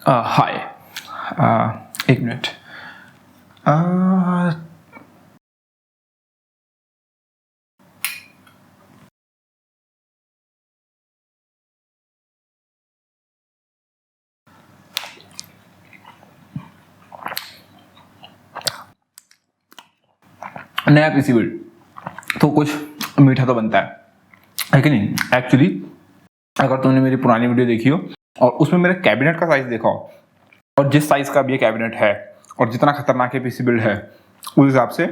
हाय। एक मिनट। नया PC build तो कुछ मीठा तो बनता है कि नहीं। एक्चुअली अगर तुमने मेरी पुरानी वीडियो देखी हो और उसमें मेरे कैबिनेट का साइज देखा हो और जिस साइज का अब ये कैबिनेट है और जितना खतरनाक है पीसी बिल्ड है, उस हिसाब से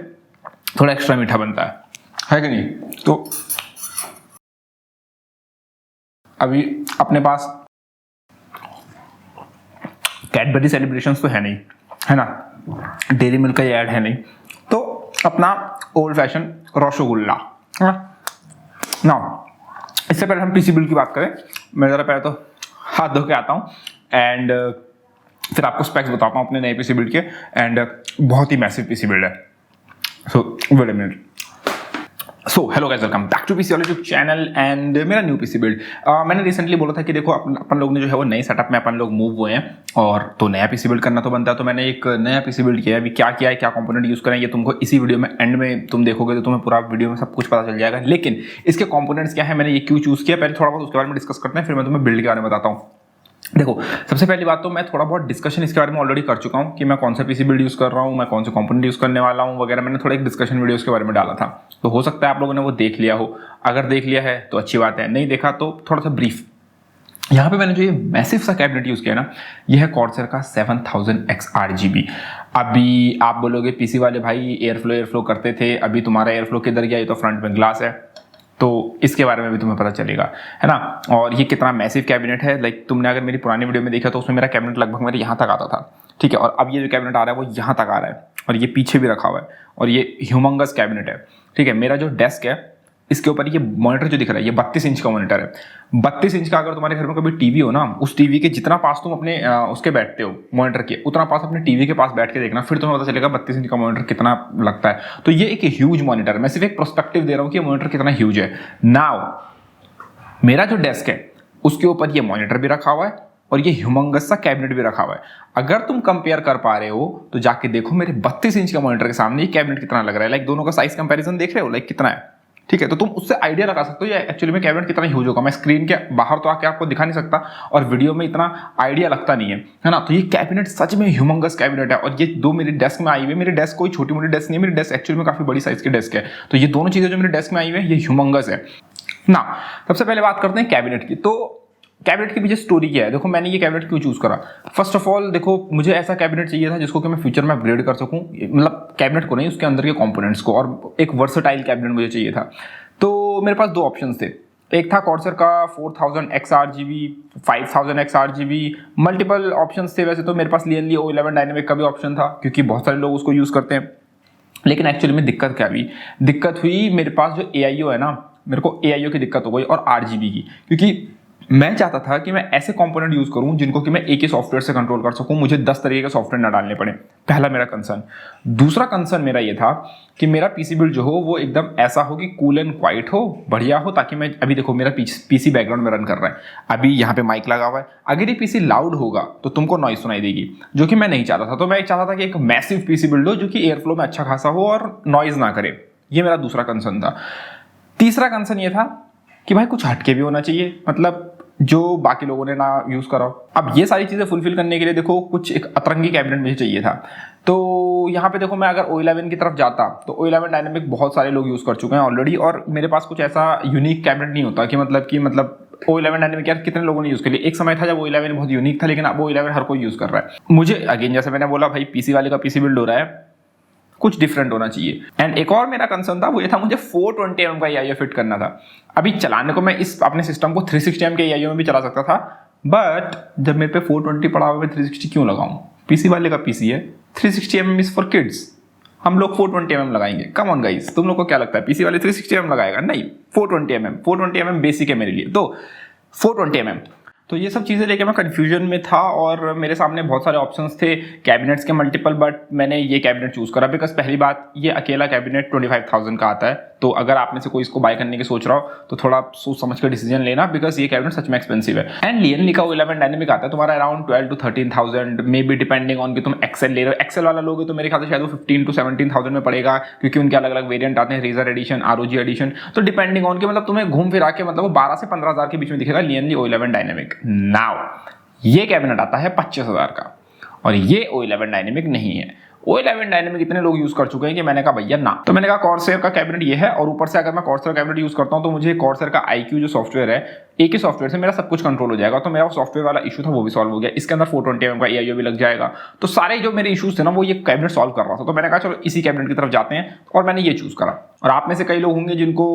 थोड़ा एक्स्ट्रा मीठा बनता है कि नहीं। तो अभी अपने पास कैडबरी सेलिब्रेशंस तो है नहीं, है ना, डेयरी मिल्क का ये ऐड है नहीं, तो अपना ओल्ड फैशन रसगुल्ला ना। इससे पहले हम पीसी बिल्ड की बात करें, मैं ज़रा पहले तो हाथ धो के आता हूँ एंड फिर आपको स्पेक्स बताता हूँ अपने नए पीसी बिल्ड के। एंड बहुत ही मैसिव पीसी बिल्ड है। So wait a minute. So hello guys, welcome back to PC YouTube channel and मेरा न्यू पीसी बिल्ड। मैंने रिसेंटली बोला था कि देखो अपन लोग ने जो है वो नए सेटअप में अपन लोग मूव हुए हैं और तो नया पीसी बिल्ड करना तो बनता है। तो मैंने एक नया पीसी बिल्ड किया है। अभी क्या किया है, क्या कंपोनेंट यूज़ करें, ये तुमको इसी वीडियो में एंड में तुम देखोगे तो तुम्हें पूरा वीडियो में सब कुछ पता चल जाएगा। लेकिन इसके कंपोनेंट्स क्या है, मैंने ये क्यों चूज़ किया, पहले थोड़ा बहुत उसके बारे में डिस्कस करते हैं, फिर मैं तुम्हें बिल्ड के बारे में बताता हूँ। देखो, सबसे पहली बात तो मैं थोड़ा बहुत डिस्कशन इसके बारे में ऑलरेडी कर चुका हूँ कि मैं कौन सा पीसी बिल्ड यूज़ कर रहा हूँ, मैं कौन से कंपोनेंट यूज़ करने वाला हूँ वगैरह। मैंने थोड़ा एक डिस्कशन वीडियो उसके बारे में डाला था, तो हो सकता है आप लोगों ने वो देख लिया हो। अगर देख लिया है तो अच्छी बात है, नहीं देखा तो थोड़ा सा ब्रीफ। यहाँ पे मैंने जो ये मैसिव सा कैबिनेट यूज़ किया ना, ये है कॉर्सर का 7000X RGB। अभी आप बोलोगे पीसी वाले भाई एयरफ्लो करते थे, अभी तुम्हारा एयरफ्लो किधर गया, ये तो फ्रंट में ग्लास है, तो इसके बारे में भी तुम्हें पता चलेगा, है ना। और ये कितना मैसिव कैबिनेट है, लाइक तुमने अगर मेरी पुरानी वीडियो में देखा तो उसमें मेरा कैबिनेट लगभग मेरे यहाँ तक आता था, ठीक है। और अब ये जो कैबिनेट आ रहा है वो यहाँ तक आ रहा है और ये पीछे भी रखा हुआ है और ये ह्यूमंगस कैबिनेट है, ठीक है। मेरा जो डेस्क है इसके ऊपर ये मॉनिटर जो दिख रहा है ये 32 इंच का मॉनिटर है। 32 इंच का अगर तुम्हारे घर में कभी टीवी हो ना, उस टीवी के जितना पास तुम अपने उसके बैठते हो मॉनिटर के, उतना पास अपने टीवी के पास बैठ के देखना, फिर तुम्हें पता चलेगा 32 इंच का मॉनिटर कितना लगता है। तो ये एक ह्यूज मॉनिटर है। मैं सिर्फ एक प्रोस्पेक्टिव दे रहा हूँ कि मॉनिटर कितना ह्यूज है। नाउ मेरा जो डेस्क है उसके ऊपर ये मॉनिटर भी रखा हुआ है और ये ह्यूमंगस सा कैबिनेट भी रखा हुआ है। अगर तुम कंपेयर कर पा रहे हो तो जाके देखो मेरे 32 इंच का मॉनिटर के सामने ये कैबिनेट कितना लग रहा है। लाइक दोनों का साइज कंपैरिजन देख रहे हो, लाइक कितना है, ठीक है। तो तुम उससे आइडिया लगा सकते हो ये एक्चुअली में कैबिनेट कितना ह्यूज होगा। मैं स्क्रीन के बाहर तो आके आपको दिखा नहीं सकता और वीडियो में इतना आइडिया लगता नहीं है ना। तो ये कैबिनेट सच में ह्यूमंगस कैबिनेट है और ये दो मेरे डेस्क में आई हुई है। मेरी डेस्क कोई छोटी मोटी डेस्क नहीं है, मेरी डेस्क एक्चुअली में काफी बड़ी साइज की डेस्क है। तो ये दोनों चीजें जो मेरे डेस्क में आई हुई है ये ह्यूमंगस है ना। सबसे पहले बात करते हैं कैबिनेट की। तो कैबिनेट के पीछे स्टोरी क्या है, देखो मैंने ये कैबिनेट क्यों चूज करा। फर्स्ट ऑफ ऑल देखो, मुझे ऐसा कैबिनेट चाहिए था जिसको कि मैं फ्यूचर में अपग्रेड कर सकूं, मतलब कैबिनेट को नहीं, उसके अंदर के कंपोनेंट्स को, और एक वर्सेटाइल कैबिनेट मुझे चाहिए था। तो मेरे पास दो ऑप्शन थे। एक था कॉर्सर का 4000X RGB, 5000X RGB, multiple options थे। वैसे तो मेरे पास लिए O11 डायनेमिक का भी ऑप्शन था क्योंकि बहुत सारे लोग उसको यूज़ करते हैं। लेकिन एक्चुअली में दिक्कत क्या हुई, दिक्कत हुई मेरे पास जो AIO है ना, मेरे को AIO की दिक्कत हो गई और RGB की, क्योंकि मैं चाहता था कि मैं ऐसे कंपोनेंट यूज करूं जिनको कि मैं एक ही सॉफ्टवेयर से कंट्रोल कर सकूं, मुझे 10 तरीके के सॉफ्टवेयर ना डालने पड़े। पहला मेरा कंसर्न। दूसरा कंसर्न मेरा ये था कि मेरा पीसी बिल्ड जो हो वो एकदम ऐसा हो कि कूल एंड क्वाइट हो, बढ़िया हो, ताकि मैं अभी देखो मेरा पीसी बैकग्राउंड में रन कर रहा है, अभी यहाँ पे माइक लगा हुआ है, अगर ये पीसी लाउड होगा तो तुमको नॉइज सुनाई देगी, जो कि मैं नहीं चाहता था। तो मैं चाहता था कि एक मैसिव पीसी बिल्ड हो जो कि एयरफ्लो में अच्छा खासा हो और नॉइज ना करे। ये मेरा दूसरा कंसर्न था। तीसरा कंसर्न ये था कि भाई कुछ हटके भी होना चाहिए, मतलब जो बाकी लोगों ने ना यूज करा। अब ये सारी चीजें फुलफिल करने के लिए देखो कुछ एक अतरंगी कैबिनेट मुझे चाहिए था। तो यहाँ पे देखो मैं अगर O11 की तरफ जाता तो O11 डायनेमिक बहुत सारे लोग यूज कर चुके हैं ऑलरेडी, और मेरे पास कुछ ऐसा यूनिक कैबिनेट नहीं होता कि मतलब O11 डायनेमिक यार कितने लोगों ने यूज कर लिया। एक समय था जब O11 बहुत यूनिक था, लेकिन अब O11 हर कोई यूज कर रहा है। मुझे अगेन जैसे मैंने बोला भाई पीसी वाले का पीसी बिल्ड हो रहा है, कुछ डिफरेंट होना चाहिए। एंड एक और मेरा कंसर्न था, वो ये था मुझे 420mm का AIO फिट करना था। अभी चलाने को मैं इस अपने सिस्टम को 360mm के AIO में भी चला सकता था, बट जब मेरे पे 420 पड़ा हुआ, मैं 360 क्यों लगाऊं? पीसी वाले का पीसी है, 360mm इज फॉर किड्स, हम लोग 420mm लगाएंगे। कम ऑन गाइस, तुम लोग को क्या लगता है पीसी वाले 360mm लगाएगा? नहीं, 420mm बेसिक है मेरे लिए। तो 420mm, तो ये सब चीज़ें लेके मैं कंफ्यूजन में था और मेरे सामने बहुत सारे ऑप्शंस थे कैबिनेट्स के मल्टीपल, बट मैंने ये कैबिनेट चूज़ करा बिकॉज पहली बात ये अकेला कैबिनेट 25,000 का आता है। तो अगर आप में से कोई इसको बाय करने की सोच रहा हो तो थोड़ा सोच समझ कर डिसीजन लेना बिकॉज ये कैबिनेट सच में एक्सपेंसिव है। एंड लियनली का O11 डायनेमिक आता है तुम्हारा around 12 to 13,000 may be depending on कि तुम एक्सेल ले रहे हो। एक्सेल वाला लोगे तो मेरे ख्याल से शायद वो 15 to 17,000 में पड़ेगा क्योंकि उनके अलग अलग वेरिएंट आते हैं, रेजर एडिशन, ROG एडिशन। तो डिपेंडिंग ऑन के मतलब तुम्हें घूम फिरा के मतलब वो 12 से 15,000 के बीच में दिखेगा लियनली O11 डायनेमिक। नाउ ये कैबिनेट आता है 25,000 का और ये O11 डायनेमिक नहीं है। O11 डायनेमिक इतने लोग यूज कर चुके हैं कि मैंने कहा भैया ना। तो मैंने कहा कॉर्सर का कैबिनेट ये है और ऊपर से अगर मैं कॉर्सर कैबिनेट यूज करता हूं तो मुझे कॉर्सर का IQ जो सॉफ्टवेयर है, एक ही सॉफ्टवेयर से मेरा सब कुछ कंट्रोल हो जाएगा। तो मेरा सॉफ्टवेयर वाला इशू था वो भी सॉल्व हो गया। इसके अंदर 420mm का AIO भी लग जाएगा। तो सारे जो मेरे इशूज थे ना वो ये कैबिनेट सॉल्व कर रहा था। तो मैंने कहा चलो इसी कैबिनेट की तरफ जाते हैं और मैंने ये चूज करा। और आप में से कई लोग होंगे जिनको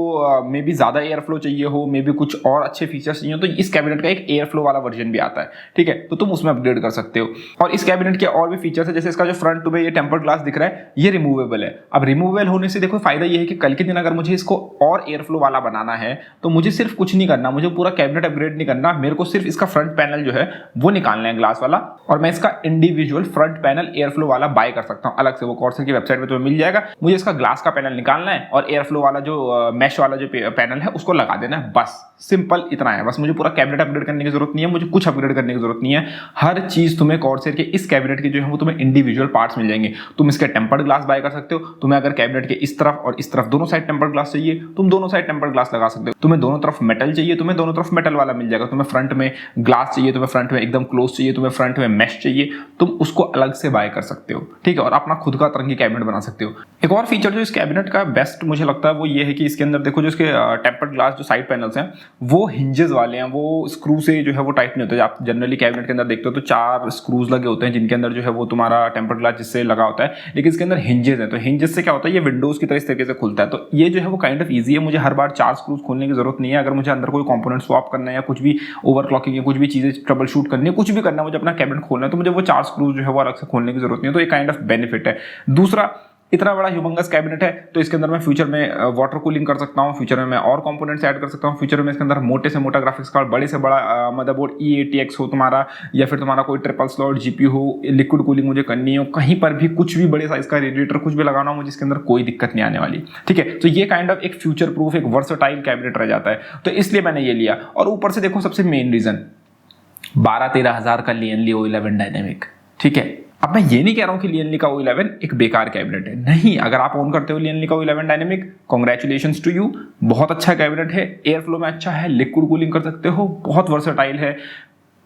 मे बी ज्यादा एयर फ्लो चाहिए हो, मे बी कुछ और अच्छे फीचर्स चाहिए हो, तो इस कैबिनेट का एक एयर फ्लो वाला वर्जन भी आता है, ठीक है, तो तुम उसमें अपग्रेड कर सकते हो। और इस कैबिनेट के और भी फीचर्स है, जैसे इसका जो फ्रंट में ये टेम्पर्ड ग्लास दिख रहा है ये रिमूवेबल है। अब रिमूवेबल होने से देखो फायदा ये है कि कल के दिन अगर मुझे इसको और एयर फ्लो वाला बनाना है तो मुझे सिर्फ कुछ नहीं करना, मुझे पूरा कैबिनेट अपग्रेड नहीं करना, मेरे को सिर्फ इसका फ्रंट पैनल जो है वो निकालना है ग्लास वाला और मैं इसका individual front panel air flow वाला बाय कर सकता हूं अलग से। वो कॉर्सर की वेबसाइट पे तो मिल जाएगा। मुझे इसका ग्लास का पैनल निकालना है और एयर फ्लो वाला जो मैश वाला जो पैनल है उसको लगा देना है, बस सिंपल इतना है। बस मुझे पूरा कैबिनेट अपग्रेड करने की जरूरत नहीं है, मुझे कुछ अपग्रेड करने की जरूरत नहीं है। हर चीज तुम्हें कॉर्सर के इस कैबिनेट के जो है वो तुम्हें इंडिविजुअल पार्ट्स मिल जाएंगे। तुम इसके टेम्पर्ड ग्लास बाय कर सकते हो। तुम्हें अगर कैबिनेट के इस तरफ और इस तरफ दोनों साइड टेम्पर्ड ग्लास चाहिए तुम दोनों साइड टेम्पर्ड ग्लास लगा सकते हो। तुम्हें दोनों तरफ मेटल चाहिए तुम्हें दोनों तरफ मेटल वाला मिल जाएगा। तुम्हें फ्रंट में ग्लास चाहिए, तुम्हें फ्रंट में एकदम क्लोज चाहिए, तुम्हें फ्रंट में मैश चाहिए, तुम उसको अलग से बाय कर सकते हो, ठीक है, और अपना खुद का तरंगी कैबिनेट बना सकते हो। एक और फीचर जो इस कैबिनेट का बेस्ट मुझे लगता है वो ये है कि इसके अंदर देखो जो इसके टेम्पर्ड ग्लास जो साइड पैनल्स हैं वो हिंजेस वाले हैं, वो स्क्रू से जो है वो टाइट नहीं होते। आप जनरली कैबिनेट के अंदर देखते हो तो 4 स्क्रूज लगे होते हैं जिनके अंदर जो है वो तुम्हारा टेम्पर्ड ग्लास जिससे लगा होता है, लेकिन इसके अंदर हिंजेस हैं। तो हिंजेस से क्या होता है ये विंडोज की तरह इस तरीके से खुलता है। तो ये जो है वो काइंड ऑफ ईजी है, मुझे हर बार 4 स्क्रूज खोलने की जरूरत नहीं है। अगर मुझे अंदर कोई कंपोनेंट स्वैप करना है या कुछ भी ओवरक्लॉकिंग या कुछ भी चीजें ट्रबल शूट करनी है, कुछ भी करना है, मुझे अपना कैबिनेट खोलना है तो मुझे वो 4 स्क्रूज जो है वो अलग से खोलने की जरूरत नहीं है। तो ये काइंड ऑफ बेनिफिट है। दूसरा, इतना बड़ा ह्यूमंगस कैबिनेट है तो इसके अंदर मैं फ्यूचर में वाटर कूलिंग कर सकता हूँ, फ्यूचर में मैं और कंपोनेंट्स ऐड कर सकता हूँ, फ्यूचर में इसके अंदर मोटे से मोटा ग्राफिक्स कार्ड, बड़े से बड़ा मदरबोर्ड E80X हो तुम्हारा, या फिर तुम्हारा कोई ट्रिपल स्लॉट GPU हो, लिक्विड कूलिंग मुझे करनी हो, कहीं पर भी कुछ भी बड़े साइज का रेडिएटर कुछ भी लगाना हो मुझे इसके अंदर कोई दिक्कत नहीं आने वाली, ठीक है। तो ये काइंड ऑफ एक फ्यूचर प्रूफ एक वर्सटाइल कैबिनेट रह जाता है, तो इसलिए मैंने ये लिया। और ऊपर से देखो सबसे मेन रीजन 12-13 हज़ार का लियनली O11 डायनेमिक, ठीक है। अब मैं ये नहीं कह रहा हूं कि लियनली का O11 एक बेकार कैबिनेट है, नहीं। अगर आप ओन करते हो लियनली का O11 dynamic, congratulations to you, बहुत अच्छा कैबिनेट है, एयर फ्लो में अच्छा है, लिक्विड कूलिंग कर सकते हो, बहुत वर्सेटाइल है,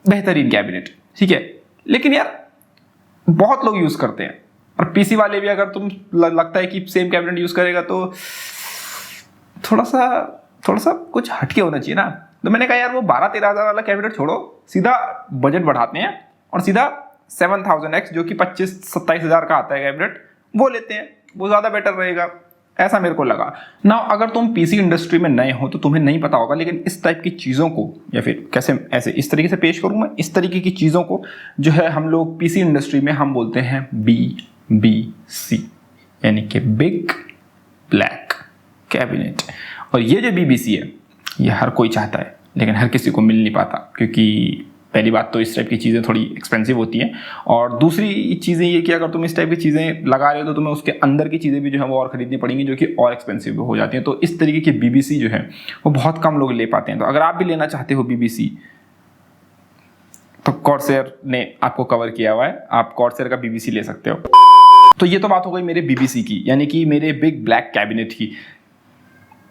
बेहतरीन कैबिनेट, ठीक है। लेकिन यार बहुत लोग यूज करते हैं और पीसी वाले भी अगर तुम लगता है कि सेम कैबिनेट यूज करेगा तो थोड़ा सा कुछ हटके होना चाहिए ना। तो मैंने कहा यार वो 12-13 हज़ार वाला कैबिनेट छोड़ो, सीधा बजट बढ़ाते हैं और सीधा 7000X जो कि 25-27 हज़ार का आता है कैबिनेट वो लेते हैं, वो ज़्यादा बेटर रहेगा, ऐसा मेरे को लगा ना। अगर तुम पीसी इंडस्ट्री में नए हो तो तुम्हें नहीं पता होगा, लेकिन इस टाइप की चीज़ों को, या फिर कैसे ऐसे इस तरीके से पेश करूँ मैं, इस तरीके की चीज़ों को जो है हम लोग पीसी इंडस्ट्री में हम बोलते हैं BBC, यानी कि बिग ब्लैक कैबिनेट। और ये जो BBC है ये हर कोई चाहता है लेकिन हर किसी को मिल नहीं पाता, क्योंकि पहली बात तो इस टाइप की चीज़ें थोड़ी एक्सपेंसिव होती हैं, और दूसरी चीज़ें ये कि अगर तुम इस टाइप की चीज़ें लगा रहे हो तो तुम्हें उसके अंदर की चीज़ें भी जो है वो और खरीदनी पड़ेंगी जो कि और एक्सपेंसिव हो जाती हैं। तो इस तरीके की BBC जो है वो बहुत कम लोग ले पाते हैं। तो अगर आप भी लेना चाहते हो BBC तो कॉर्सर ने आपको कवर किया हुआ है, आप कॉर्सर का BBC ले सकते हो। तो ये तो बात हो गई मेरे BBC की, यानी कि मेरे बिग ब्लैक कैबिनेट की।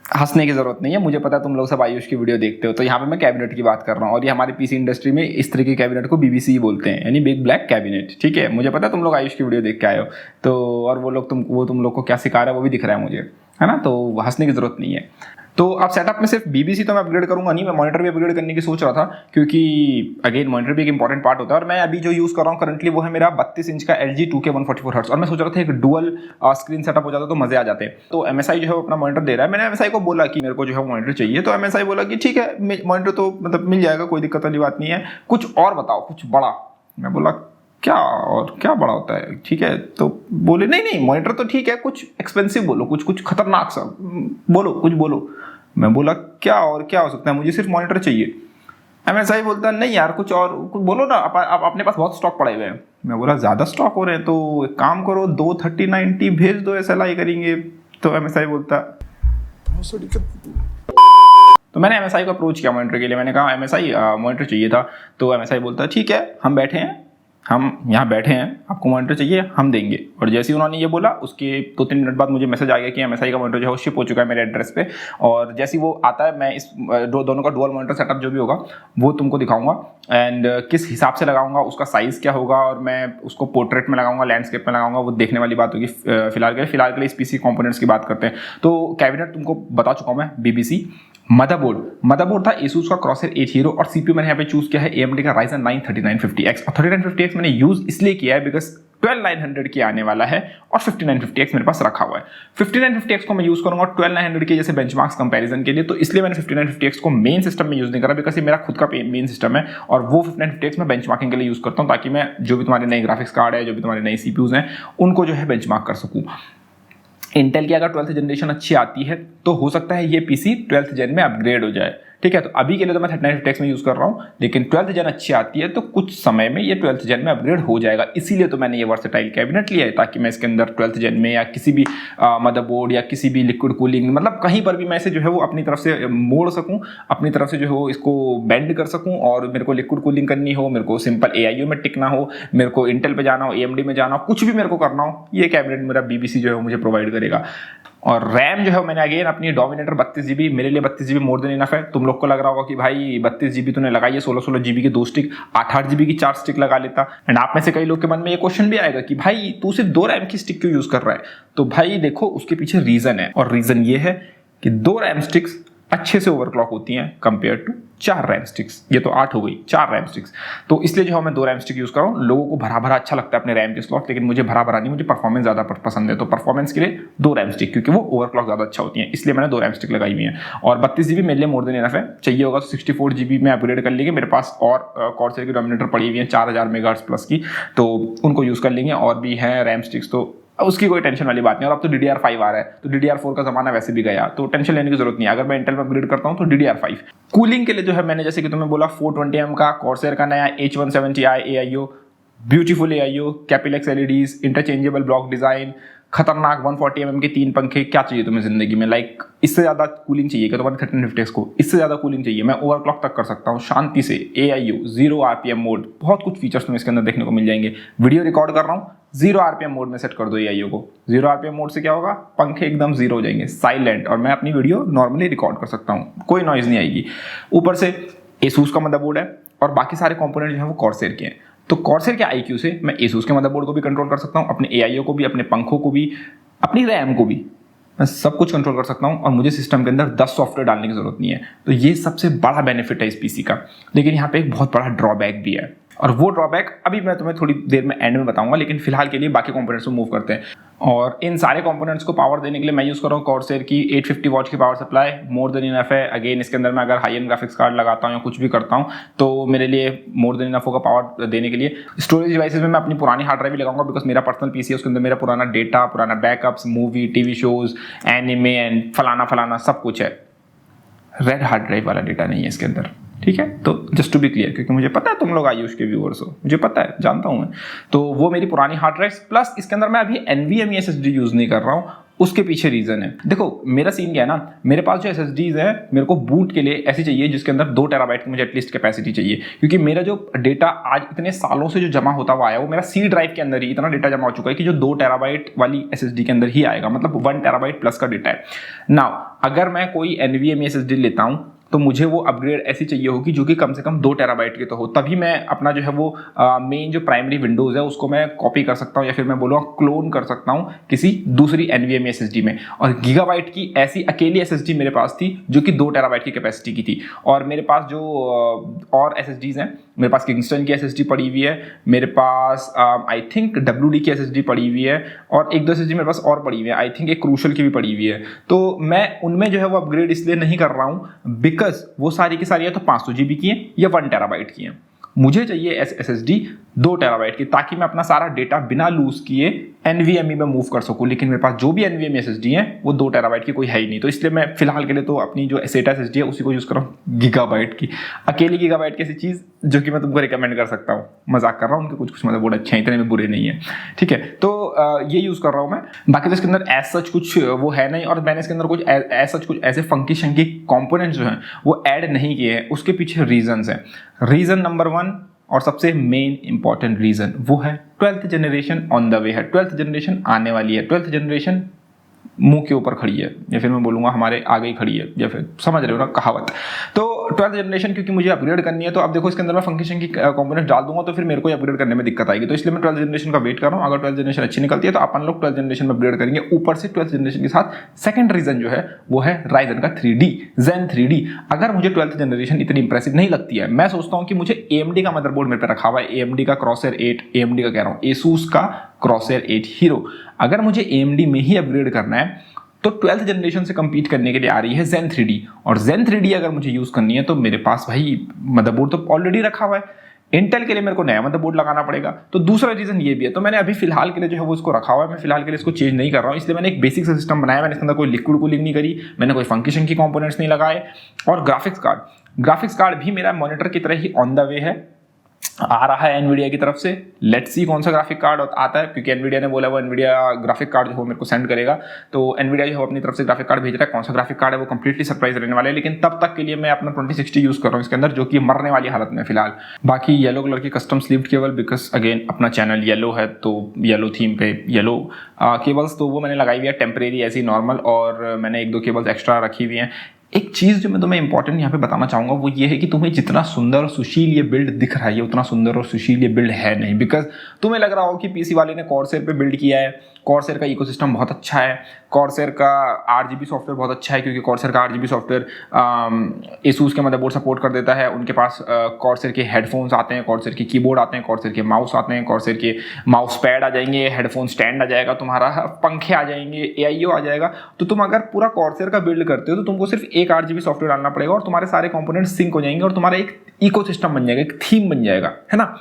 हंसने की जरूरत नहीं है, मुझे पता है तुम लोग सब आयुष की वीडियो देखते हो, तो यहाँ पे मैं कैबिनेट की बात कर रहा हूँ और ये हमारे पीसी इंडस्ट्री में इस तरह के कैबिनेट को BBC ही बोलते हैं, यानी बिग ब्लैक कैबिनेट, ठीक है। मुझे पता है तुम लोग आयुष की वीडियो देख के आए हो, तो और वो तुम लोग को क्या सिखा रहा है वो भी दिख रहा है मुझे, है ना। तो हंसने की जरूरत नहीं है। तो अब सेटअप में सिर्फ BBC तो मैं अपग्रेड करूंगा नहीं, मैं मॉनिटर भी अपग्रेड करने की सोच रहा था, क्योंकि अगेन मॉनिटर भी एक इंपॉर्टेंट पार्ट होता है। और मैं अभी जो यूज कर रहा हूँ करंटली वो है मेरा 32 इंच का LG 2K 144 हर्ट्ज, और मैं सोच रहा था एक डुअल स्क्रीन सेटअप हो जाता तो मजे आ जाते। तो MSI जो है वो अपना मॉनिटर दे रहा है, मैंने MSI को बोला कि मेरे को जो है मॉनिटर चाहिए, तो MSI बोला कि ठीक है मॉनिटर तो मतलब मिल जाएगा, कोई दिक्कत वाली बात नहीं है, कुछ और बताओ कुछ बड़ा। मैं बोला क्या, और क्या बड़ा होता है, ठीक है। तो बोले नहीं मॉनिटर तो ठीक है, कुछ एक्सपेंसिव बोलो, कुछ खतरनाक सा बोलो, कुछ बोलो। मैं बोला क्या और क्या हो सकता है, मुझे सिर्फ मॉनिटर चाहिए। MSI बोलता नहीं यार कुछ और कुछ बोलो ना, आप अपने पास बहुत स्टॉक पड़े हुए हैं। मैं बोला ज़्यादा स्टॉक हो रहे हैं तो एक काम करो 23090 भेज दो, SLI करेंगे। तो MSI बोलता बहुत सी दिक्कत। तो मैंने MSI को अप्रोच किया मॉनिटर के लिए, मैंने कहा MSI मॉनिटर चाहिए था। तो MSI बोलता ठीक है हम बैठे हैं, हम यहाँ बैठे हैं, आपको मॉनिटर चाहिए हम देंगे। और जैसे ही उन्होंने ये बोला उसके 2-3 मिनट बाद मुझे मैसेज आ गया कि MSI का मॉनिटर जो है वो शिप हो चुका है मेरे एड्रेस पे। और जैसे ही वो आता है मैं इस दोनों का डुअल मॉनिटर सेटअप जो भी होगा वो तुमको दिखाऊंगा, एंड किस हिसाब से लगाऊंगा, उसका साइज़ क्या होगा, और मैं उसको पोर्ट्रेट में लगाऊंगा, लैंडस्केप में लगाऊंगा, वो देखने वाली बात होगी। फिलहाल के लिए इस PC कंपोनेंट्स की बात करते हैं। तो कैबिनेट तुमको बता चुका हूँ मैं, BBC। मदरबोर्ड था Asus का Crosshair 8 Hero, और CPU मैंने यहाँ पे चूज किया है AMD का Ryzen 9 3950X। और 3950X मैंने यूज इसलिए किया है बिकॉज 12900 की आने वाला है और 5950X मेरे पास रखा हुआ है। 5950X को मैं यूज करूंगा 12900 के जैसे बेंचमार्क्स कंपैरिजन के लिए, तो इसलिए मैंने 5950X को मेन सिस्टम में यूज नहीं करा बिकॉज ये मेरा खुद का मेन सिस्टम है, और वो 5950X मैं बेंचमार्किंग के लिए यूज करता हूँ ताकि मैं जो भी तुम्हारे नए ग्राफिक्स कार्ड है, जो भी तुम्हारे नए CPUs हैं, उनको जो है बेंचमार्क कर सकूँ। इंटेल की अगर 12th जनरेशन अच्छी आती है तो हो सकता है ये PC 12th जेन में अपग्रेड हो जाए, ठीक है। तो अभी के लिए तो मैं 3950X में यूज कर रहा हूँ, लेकिन 12th जेन अच्छी आती है तो कुछ समय में ये 12th जेन में अपग्रेड हो जाएगा। इसीलिए तो मैंने ये वर्सेटाइल कैबिनेट लिया है ताकि मैं इसके अंदर 12th जेन में या किसी भी मदरबोर्ड या किसी भी लिक्विड कूलिंग, मतलब कहीं पर भी मैं इसे जो है वो अपनी तरफ से मोड़ सकूँ, अपनी तरफ से जो है वो इसको बेंड कर सकूँ। और मेरे को लिक्विड कूलिंग करनी हो, मेरे को सिंपल AIO में टिकना हो, मेरे को इंटेल पे जाना हो, AMD में जाना हो, कुछ भी मेरे को करना हो, ये कैबिनेट मेरा BBC जो है मुझे प्रोवाइड करेगा। और रैम जो है मैंने अगेन अपनी डोमिनेटर 32 GB, मेरे लिए 32 GB मोर देन इनफ है। तुम लोग को लग रहा होगा कि भाई 32 GB तूने लगाई है, 16 GB की 2 स्टिक, 8 GB की 4 स्टिक लगा लेता। एंड आप में से कई लोग के मन में ये क्वेश्चन भी आएगा कि भाई तू सिर्फ 2 रैम की स्टिक क्यों यूज कर रहा है। तो भाई देखो उसके पीछे रीजन है, और रीजन ये है कि 2 रैम स्टिक्स अच्छे से ओवरक्लॉक होती हैं कंपेयर टू 4 रैम स्टिक्स। ये तो 8 हो गई, 4 रैम स्टिक्स। तो इसलिए जो है मैं 2 रैम स्टिक यूज कर रहा हूँ। लोगों को भरा भरा अच्छा लगता है अपने रैम के स्लॉट, लेकिन मुझे भरा भरा नहीं, मुझे परफॉर्मेंस ज्यादा पसंद है। तो परफॉर्मेंस के लिए 2 रैम स्टिक, क्योंकि वो ओवरक्लॉक ज्यादा अच्छा होती है, इसलिए मैंने 2 रैम स्टिक लगाई हुई है। और 32 GB मेरे लिए मोर देन इनफ है। चाहिए होगा तो 64 GB में अपग्रेड कर लेंगे। मेरे पास और कॉर्सेर की डोमिनेटर पड़ी हुई है 4000 मेगाहर्ट्ज प्लस की, तो उनको यूज कर लेंगे। और भी हैं रैम स्टिक्स, तो उसकी कोई टेंशन वाली बात नहीं। और अब तो DDR5 आ रहा है, तो DDR4 का जमाना वैसे भी गया, तो टेंशन लेने की जरूरत नहीं है। अगर मैं इंटेल में अपग्रेड करता हूं तो DDR5। कूलिंग के लिए जो है मैंने जैसे कि तुम्हें बोला 420mm का कॉर्सेर का नया H170i AIO, beautiful AIO, कैपिलेक्स LEDs, interchangeable block design, खतरनाक 140mm के 3 पंखे। क्या चाहिए तुम्हें जिंदगी में? लाइक इससे ज्यादा कूलिंग चाहिए क्या तुम्हारे 1350X को? इससे ज्यादा कूलिंग चाहिए? मैं ओवरक्लॉक तक कर सकता हूँ शांति से। AIO 0 RPM मोड, बहुत कुछ फीचर्स तुम्हें इसके अंदर देखने को मिल जाएंगे। वीडियो रिकॉर्ड कर रहा हूँ, 0 RPM मोड में सेट कर दो AIO को। 0 RPM मोड से क्या होगा? पंखे एकदम जीरो हो जाएंगे, साइलेंट, और मैं अपनी वीडियो नॉर्मली रिकॉर्ड कर सकता हूँ, कोई नॉइज नहीं आएगी। ऊपर से Asus का मदरबोर्ड है, और बाकी सारे कंपोनेंट जो है वो कॉर्सेर के हैं। तो कॉर्सेर के IQ से मैं Asus के मदरबोर्ड को भी कंट्रोल कर सकता हूँ, अपने AIO को भी, अपने पंखों को भी, अपनी रैम को भी, मैं सब कुछ कंट्रोल कर सकता हूँ। और मुझे सिस्टम के अंदर 10 सॉफ्टवेयर डालने की जरूरत नहीं है। तो ये सबसे बड़ा बेनिफिट है इस PC का। लेकिन यहाँ पे एक बहुत बड़ा ड्रॉबैक भी है, और वो ड्रॉबैक अभी मैं तुम्हें थोड़ी देर में एंड में बताऊंगा। लेकिन फिलहाल के लिए बाकी कंपोनेंट्स को मूव करते हैं। और इन सारे कंपोनेंट्स को पावर देने के लिए मैं यूज कर रहा हूँ कॉर्सेर की 850 वॉट की power supply, more than enough है। अगेन इसके अंदर मैं अगर हाई एंड ग्राफिक्स कार्ड लगाता हूँ या कुछ भी करता हूँ तो मेरे लिए मोर देन इनफ होगा पावर देने के लिए। स्टोरेज डिवाइसेस में मैं अपनी पुरानी हार्ड ड्राइव लगाऊंगा, बिकॉज मेरा पर्सनल PC है, उसके अंदर मेरा पुराना डेटा, पुराना backups, movie, TV shows, anime and फलाना फलाना सब कुछ है। रेड हार्ड ड्राइव वाला डेटा नहीं है इसके अंदर, ठीक है। तो जस्ट टू बी क्लियर, क्योंकि मुझे पता है तुम लोग आयुष के व्यूअर्स हो, मुझे पता है, जानता हूं मैं। तो वो मेरी पुरानी हार्ड ड्राइव, प्लस इसके अंदर मैं अभी NVMe SSD यूज नहीं कर रहा हूं। उसके पीछे रीजन है, देखो मेरा सीन क्या है ना, मेरे पास जो SSDs है मेरे को बूट के लिए ऐसी चाहिए जिसके अंदर 2 टेराबाइट की मुझे एटलीस्ट कैपेसिटी चाहिए। क्योंकि मेरा जो डेटा आज इतने सालों से जो जमा होता हुआ आया वो मेरा C ड्राइव के अंदर ही इतना डेटा जमा हो चुका है कि जो 2 टेराबाइट वाली SSD के अंदर ही आएगा, मतलब 1 टेराबाइट प्लस का डेटा है। नाउ अगर मैं कोई NVMe SSD लेता हूं तो मुझे वो अपग्रेड ऐसी चाहिए होगी जो कि कम से कम 2 टेराबाइट की तो हो, तभी मैं अपना जो है वो मेन जो प्राइमरी विंडोज है उसको मैं कॉपी कर सकता हूँ, या फिर मैं बोलूँगा क्लोन कर सकता हूँ किसी दूसरी NVMe SSD में। और गीगाबाइट की ऐसी अकेली SSD मेरे पास थी जो कि 2 टेराबाइट की कैपेसिटी की थी। और मेरे पास जो और SSDs हैं, मेरे पास किंगस्टन की SSD पड़ी हुई है, मेरे पास आई थिंक WD की SSD पड़ी हुई है, और 1-2 SSD मेरे पास और पड़ी हुई है, आई थिंक एक क्रूशल की भी पड़ी हुई है। तो मैं उनमें जो है वो अपग्रेड इसलिए नहीं कर रहा हूँ बिकॉज वो सारी की सारी या तो 500 GB की हैं या 1 टेराबाइट की हैं। मुझे चाहिए SSD 2 टेराबाइट की, ताकि मैं अपना सारा डेटा बिना लूज किए NVMe में मूव कर सकूँ, लेकिन मेरे पास जो भी NVMe SSD है वो 2 टेराबाइट की कोई है ही नहीं। तो इसलिए मैं फिलहाल के लिए तो अपनी जो SATA SSD है उसी को यूज़ कर रहा हूँ, गीगाबाइट की। अकेली गीगाबाइट की ऐसी चीज़ जो कि मैं तुमको रिकमेंड कर सकता हूँ, मजाक कर रहा हूँ, उनके कुछ मदरबोर्ड अच्छे हैं, इतने में बुरे नहीं है, ठीक है। तो ये यूज़ कर रहा हूँ मैं। बाकी तो इसके अंदर एज सच कुछ वो है नहीं, और मैंने इसके अंदर कुछ एज सच कुछ ऐसे फंकी शंकी कंपोनेंट्स जो हैं वो ऐड नहीं किए हैं। उसके पीछे रीजंस हैं। रीज़न नंबर 1 और सबसे मेन इंपॉर्टेंट रीजन वो है 12th generation on the way है, 12th जनरेशन आने वाली है, 12th जनरेशन मुंह के ऊपर खड़ी है, या फिर मैं बोलूँगा हमारे आगे ही खड़ी है, या फिर समझ रहे हो ना कहावत। तो 12th जनरेशन क्योंकि मुझे अपग्रेड करनी है, तो अब देखो इसके अंदर मैं फंक्शन की कंपोनेंट्स डाल दूंगा तो फिर मेरे को अपग्रेड करने में दिक्कत आएगी। तो इसलिए मैं 12th जनरेशन का वेट कर रहा हूँ। अगर 12th जनरेशन अच्छी निकलती है तो अपन लोग 12th जनरेशन में अपग्रेड करेंगे। ऊपर से 12th जनरेशन के साथ सेकंड रीजन जो है वो है राइजन का 3D Zen 3D। अगर मुझे 12th जनरेशन इतनी इंप्रेसिव नहीं लगती है, मैं सोचता हूँ कि मुझे AMD का मदरबोर्ड मेरे पे रखा हुआ है, AMD का Crosshair 8, AMD का कह रहा हूँ Asus का Crosshair 8 Hero। अगर मुझे AMD में ही अपग्रेड करना है तो 12th जनरेशन से compete करने के लिए आ रही है Zen 3D, और Zen 3D अगर मुझे यूज़ करनी है तो मेरे पास भाई मदरबोर्ड तो ऑलरेडी रखा हुआ है। इंटेल के लिए मेरे को नया मदरबोर्ड लगाना पड़ेगा। तो दूसरा रीजन ये भी है। तो मैंने अभी फिलहाल के लिए जो है वो इसको रखा हुआ है, मैं फिलहाल के लिए इसको चेंज नहीं कर रहा हूँ। इसलिए मैंने एक बेसिक सा सिस्टम बनाया। मैंने इसके अंदर कोई लिक्विड कूलिंग नहीं करी, मैंने कोई फंक्शन की कंपोनेंट्स नहीं लगाए। और ग्राफिक्स कार्ड भी मेरा मॉनिटर की तरह ही ऑन द वे है, आ रहा है एनवीडिया की तरफ से। लेट्स सी कौन सा ग्राफिक कार्ड आता है, क्योंकि एनवीडिया ने बोला वो एनवीडिया ग्राफिक कार्ड जो है मेरे को सेंड करेगा। तो एनवीडिया जो है अपनी तरफ से ग्राफिक कार्ड भेज रहा है। कौन सा ग्राफिक कार्ड है वो कंप्लीटली सरप्राइज रहने वाला है। लेकिन तब तक के लिए मैं अपना 2060 यूज कर रहा हूँ इसके अंदर, जो कि मरने वाली हालत में फिलहाल। बाकी येलो कलर की custom sleeved cable, because again अपना चैनल येलो है तो येलो थीम पे येलो केबल्स, तो वो मैंने लगाई हुई है टेम्परेरी ऐसी नॉर्मल। और मैंने 1-2 केबल्स एक्स्ट्रा रखी हुई हैं। एक चीज़ जो मैं तुम्हें इंपॉर्टेंट यहाँ पे बताना चाहूँगा वो ये है कि तुम्हें जितना सुंदर और सुशील ये बिल्ड दिख रहा है, उतना सुंदर और सुशील ये बिल्ड है नहीं। बिकॉज तुम्हें लग रहा हो कि पीसी वाले ने कॉर्सेर पे बिल्ड किया है, कॉर्सेर का इकोसिस्टम बहुत अच्छा है, कॉर्सेर का RGB सॉफ्टवेयर बहुत अच्छा है, क्योंकि कॉर्सेर का RGB सॉफ्टवेयर एसूस के मदरबोर्ड सपोर्ट कर देता है। उनके पास कॉर्सेर के हेडफोन्स आते हैं, कॉर्सेर के कीबोर्ड आते हैं, कॉर्सेर के माउस आते हैं, कॉर्सेर के माउस पैड आ जाएंगे, हेडफोन स्टैंड आ जाएगा तुम्हारा, पंखे आ जाएंगे, AIO आ जाएगा। तो तुम अगर पूरा कॉर्सेर का बिल्ड करते हो तो तुमको सिर्फ एक RGB सॉफ्टवेयर डालना पड़ेगा और तुम्हारे सारे कंपोनेंट सिंक हो जाएंगे और तुम्हारा एक इकोसिस्टम बन जाएगा, एक थीम बन जाएगा, है ना।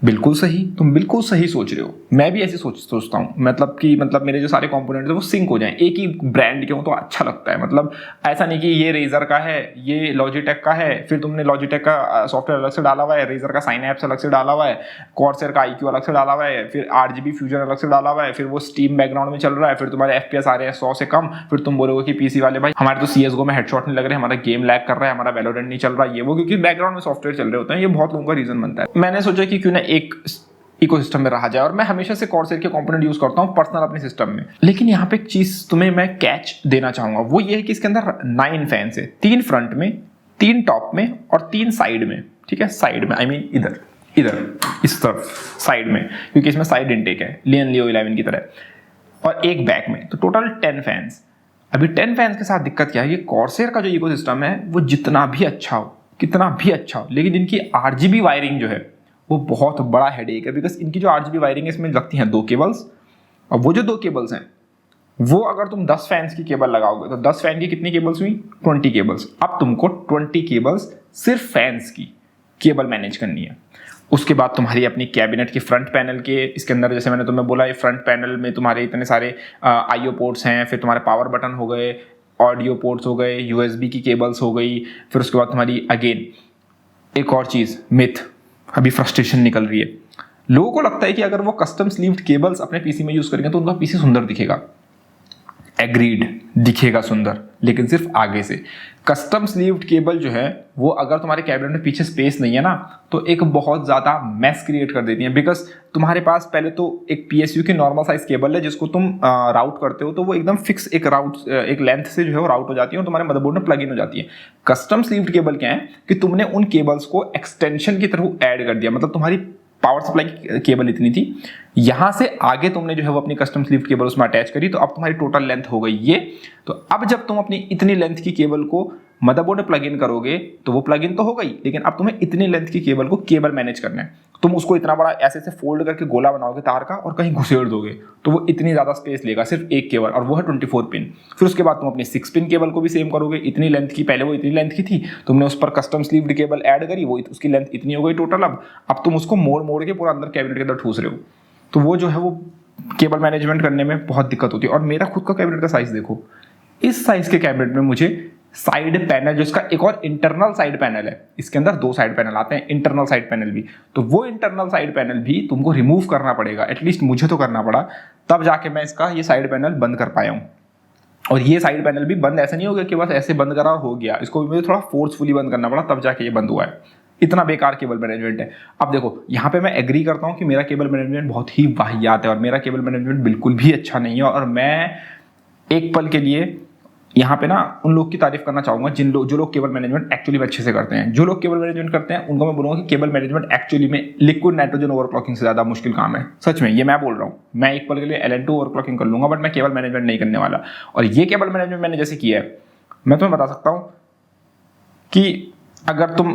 बिल्कुल सही, तुम बिल्कुल सही सोच रहे हो। मैं भी ऐसे सोचता हूँ, मतलब मेरे जो सारे कंपोनेंट्स हैं वो सिंक हो जाएं, एक ही ब्रांड के हो तो अच्छा लगता है। मतलब ऐसा नहीं कि ये रेजर का है, ये लॉजिटेक का है, फिर तुमने लॉजिटेक का सॉफ्टवेयर अलग से डाला हुआ है, रेजर का साइनैप्स अलग से डाला हुआ है, कॉर्सेर का IQ अलग से डाला हुआ है, फिर RGB फ्यूजन अलग से डाला हुआ है, फिर वो स्टीम बैकग्राउंड में चल रहा है, फिर तुम्हारे FPS आ रहे हैं 100 से कम, फिर तुम बोलोगे कि पीसी वाले भाई हमारे तो CSGO में हेडशॉट नहीं लग रहे, हमारा गेम लैग कर रहा है, हमारा वैलोरेंट नहीं चल रहा, ये वो, क्योंकि बैकग्राउंड में सॉफ्टवेयर चल रहे होते हैं। ये बहुत लोगों का रीजन बनता है। मैंने सोचा कि क्यों ना एक इकोसिस्टम में रहा जाए, और मैं हमेशा से कॉर्सेर के कंपोनेंट यूज करता हूं पर्सनल अपने सिस्टम में। लेकिन यहाँ पे एक चीज तुम्हें मैं कैच देना चाहूंगा, वो ये है कि इसके अंदर 9 फैंस है, 3 फ्रंट में, 3 टॉप में और 3 साइड में। ठीक है, साइड में आई मीन इधर इस तरफ साइड में, क्योंकि इसमें साइड इनटेक है लियो 11 की तरह, और एक बैक में। तो टोटल 10 फैंस। अभी 10 फैंस के साथ दिक्कत क्या है, ये कॉर्सेर का जो इकोसिस्टम है वो जितना भी अच्छा हो, कितना भी अच्छा हो, लेकिन इनकी RGB वायरिंग जो है वो बहुत बड़ा हेडेक है। बिकॉज इनकी जो RGB वायरिंग है इसमें लगती हैं 2 केबल्स, और वो जो 2 केबल्स हैं वो अगर तुम 10 फैंस की केबल लगाओगे तो 10 फैन की कितनी केबल्स हुई, 20 केबल्स। अब तुमको 20 केबल्स सिर्फ फैंस की केबल मैनेज करनी है। उसके बाद तुम्हारी अपनी कैबिनेट के फ्रंट पैनल के, इसके अंदर जैसे मैंने तुम्हें बोला, फ्रंट पैनल में तुम्हारे इतने सारे IO पोर्ट्स हैं, फिर तुम्हारे पावर बटन हो गए, ऑडियो पोर्ट्स हो गए, USB की केबल्स हो गई, फिर उसके बाद तुम्हारी अगेन एक और चीज़ मिथ, अभी फ्रस्ट्रेशन निकल रही है। लोगों को लगता है कि अगर वो कस्टम स्लीव्ड केबल्स अपने पीसी में यूज करेंगे तो उनका पीसी सुंदर दिखेगा। एग्रीड, दिखेगा सुंदर, लेकिन सिर्फ आगे से। कस्टम स्लीव्ड केबल जो है वो अगर तुम्हारे कैबिनेट में पीछे स्पेस नहीं है ना तो एक बहुत ज़्यादा मैस क्रिएट कर देती है। बिकॉज तुम्हारे पास पहले तो एक PSU की नॉर्मल साइज केबल है जिसको तुम राउट करते हो, तो वो एकदम फिक्स एक लेंथ से जो है वो राउट हो जाती है और तुम्हारे मदरबोर्ड में प्लग इन हो जाती है। कस्टम स्लीव्ड केबल क्या है कि तुमने उन केबल्स को एक्सटेंशन की तरह ऐड कर दिया। मतलब तुम्हारी पावर सप्लाई की केबल इतनी थी, यहां से आगे तुमने जो है वो अपनी कस्टम स्लीव्ड केबल उसमें अटैच करी, तो अब तुम्हारी टोटल लेंथ हो गई ये। तो अब जब तुम अपनी इतनी लेंथ की केबल को मदरबोर्ड में प्लग इन करोगे तो वो प्लग इन तो हो गई, लेकिन अब तुम्हें इतनी लेंथ की केबल को केबल मैनेज करना है। तुम उसको इतना बड़ा ऐसे फोल्ड करके गोला बनाओगे तार का और कहीं घुसेड़ दोगे तो वो इतनी ज्यादा स्पेस लेगा, सिर्फ एक केबल, और वो है 24 पिन। फिर उसके बाद तुम अपनी 6 पिन केबल को भी सेम करोगे, इतनी लेंथ की, पहले वो इतनी लेंथ की थी, तुमने उस पर कस्टम स्लीव्ड केबल ऐड करी, वो उसकी लेंथ इतनी हो गई टोटल। अब तुम उसको मोड़ के पूरा अंदर कैबिनेट के अंदर ठूस रहे हो, तो वो जो है वो केबल मैनेजमेंट करने में बहुत दिक्कत होती है। और मेरा खुद का कैबिनेट का साइज़ देखो, इस साइज़ के कैबिनेट में मुझे साइड पैनल, जिसका एक और इंटरनल साइड पैनल है, इसके अंदर 2 साइड पैनल आते हैं, इंटरनल साइड पैनल भी, तो वो इंटरनल साइड पैनल भी तुमको रिमूव करना पड़ेगा, एटलीस्ट मुझे तो करना पड़ा, तब जाके मैं इसका ये साइड पैनल बंद कर पाया हूँ। और ये साइड पैनल भी बंद ऐसा नहीं हो गया कि बस ऐसे बंद करा और हो गया, इसको भी मुझे थोड़ा फोर्सफुली बंद करना पड़ा, तब जाके ये बंद हुआ है। इतना बेकार केबल मैनेजमेंट है। अब देखो यहाँ पे मैं एग्री करता हूँ कि मेरा केबल मैनेजमेंट बहुत ही वाहियात है और मेरा केबल मैनेजमेंट बिल्कुल भी अच्छा नहीं है, और मैं एक पल के लिए यहाँ पे ना उन लोग की तारीफ करना चाहूंगा जो लोग केबल मैनेजमेंट एक्चुअली में अच्छे से करते हैं। जो लोग केबल मैनेजमेंट करते हैं उनको मैं बोलूँगा कि केबल मैनेजमेंट एक्चुअली में लिक्विड नाइट्रोजन ओवरक्लॉकिंग से ज़्यादा मुश्किल काम है। सच में ये मैं बोल रहा हूँ, मैं एक पल के लिए LN2 ओवरक्लॉकिंग कर लूँगा, बट मैं केबल मैनेजमेंट नहीं करने वाला। और ये केबल मैनेजमेंट मैंने जैसे किया है, मैं तुम्हें बता सकता हूँ कि अगर तुम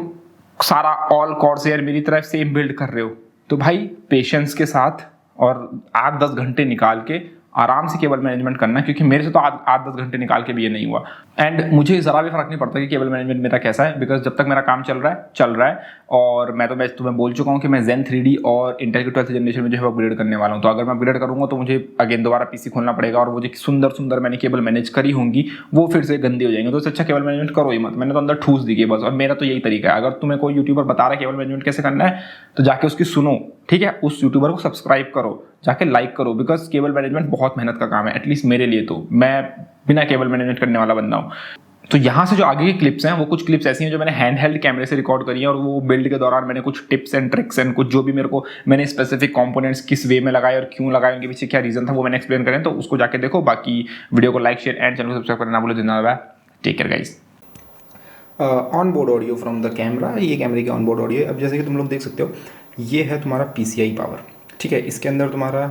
सारा ऑल कॉर्सेयर मेरी तरफ सेम बिल्ड कर रहे हो, तो भाई पेशेंस के साथ और 8-10 घंटे निकाल के आराम से केबल मैनेजमेंट करना, क्योंकि मेरे से तो 8-10 घंटे निकाल के भी ये नहीं हुआ। एंड मुझे ज़रा भी फर्क नहीं पड़ता कि केबल मैनेजमेंट मेरा कैसा है, बिकॉज जब तक मेरा काम चल रहा है। और मैं तुम्हें बोल चुका हूँ कि मैं Zen 3D और इंटेल की 12th जनरेशन में जो है अपग्रेड करने वाला हूँ। तो अगर मैं अपग्रेड करूँगा तो मुझे अगेन दोबारा PC खोलना पड़ेगा, और वो जो सुंदर मैंने केबल मैनेज करी होंगी वो फिर से गंदी हो जाएंगे। तो इससे अच्छा केबल मैनेजमेंट करो ही मत, मैंने तो अंदर ठूस दी केबल्स। और मेरा तो यही तरीका है, अगर तुम्हें कोई यूट्यूबर बता रहा है केबल मैनेजमेंट कैसे करना है, तो जाके उसकी सुनो, ठीक है, उस यूट्यूबर को सब्सक्राइब करो, जाके लाइक करो, बिकॉज केबल मैनेजमेंट बहुत मेहनत का काम है, एटलीस्ट मेरे लिए। तो मैं बिना केबल मैनेजमेंट करने वाला बंदा हूँ। तो यहाँ से जो आगे की क्लिप्स हैं वो कुछ क्लिप्स ऐसी हैं जो मैंने हैंड हेल्ड कैमरे से रिकॉर्ड करी हैं, और वो बिल्ड के दौरान मैंने कुछ टिप्स एंड ट्रिक्स एंड कुछ जो भी मेरे को मैंने स्पेसिफिक कंपोनेंट्स किस वे में लगाए और क्यों लगाए, उनके पीछे क्या रीजन था, वो मैंने एक्सप्लेन करें। तो उसको जाके देखो। बाकी वीडियो को लाइक शेयर एंड चैनल को सब्सक्राइब करना बोले। धन्यवाद, take care guys. On board audio from the camera, ये कैमरे की ऑन बोर्ड ऑडियो है। अब जैसे कि तुम लोग देख सकते हो, ये है तुम्हारा PCI पावर, ठीक है। इसके अंदर तुम्हारा